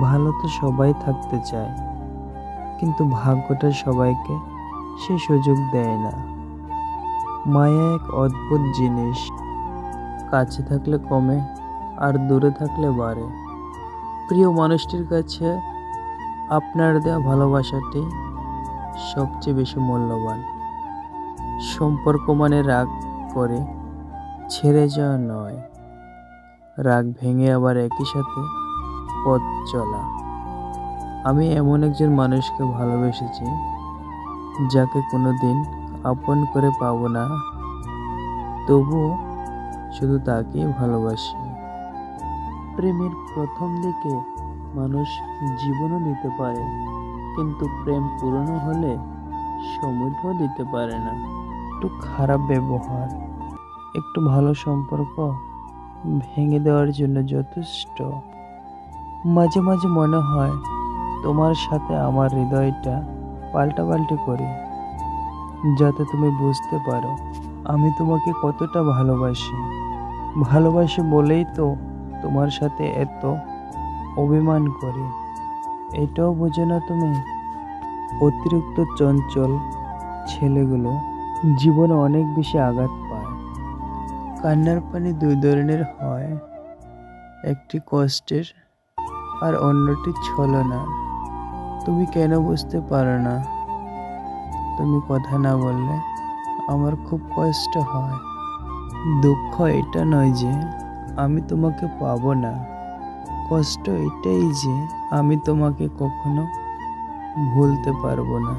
ভালো তো সবাই থাকতে চায়, কিন্তু ভাগ্যটা সবাইকে সে সুযোগ দেয় না। মায়া এক অদ্ভুত জিনিস, কাছে থাকলে কমে আর দূরে থাকলে বাড়ে। প্রিয় মানুষটির কাছে আপনার দেওয়া ভালোবাসাটি সবচেয়ে বেশি মূল্যবান। সম্পর্ক মানে রাগ করে ছেড়ে যাওয়া নয়, রাগ ভেঙে আবার একই সাথে পথ চলা। আমি এমন একজন মানুষকে ভালোবেসেছি যাকে কোনোদিন আপন করে পাবো না, তবুও শুধু তাকেই ভালোবাসি। প্রেমের প্রথম দিকে মানুষ জীবনও দিতে পারে, কিন্তু প্রেম পুরনো হলে সময়ও দিতে পারে না। একটু খারাপ ব্যবহার, একটু ভালো সম্পর্ক ভেঙে দেওয়ার জন্য যথেষ্ট। মাঝে মাঝে মনে হয় তোমার সাথে আমার হৃদয়টা পাল্টাপাল্টি করি, যাতে তুমি বুঝতে পারো আমি তোমাকে কতটা ভালোবাসি। ভালোবাসি বলেই তো তোমার সাথে এত অভিমান করি। এটাও বোঝো না তুমি? অতিরিক্ত চঞ্চল ছেলেগুলো জীবনে অনেক বেশি আঘাত পায়। কান্নার পানি দুই ধরনের হয়, একটি কষ্টের আর অন্যটি ছলনার। তুমি কেন বুঝতে পারো না? তুমি কথা না বললে আমার খুব কষ্ট হয়। দুঃখ এটা নয় যে আমি তোমাকে পাবো না, কষ্ট এটাই যে আমি তোমাকে কখনো ভুলতে পারবো না।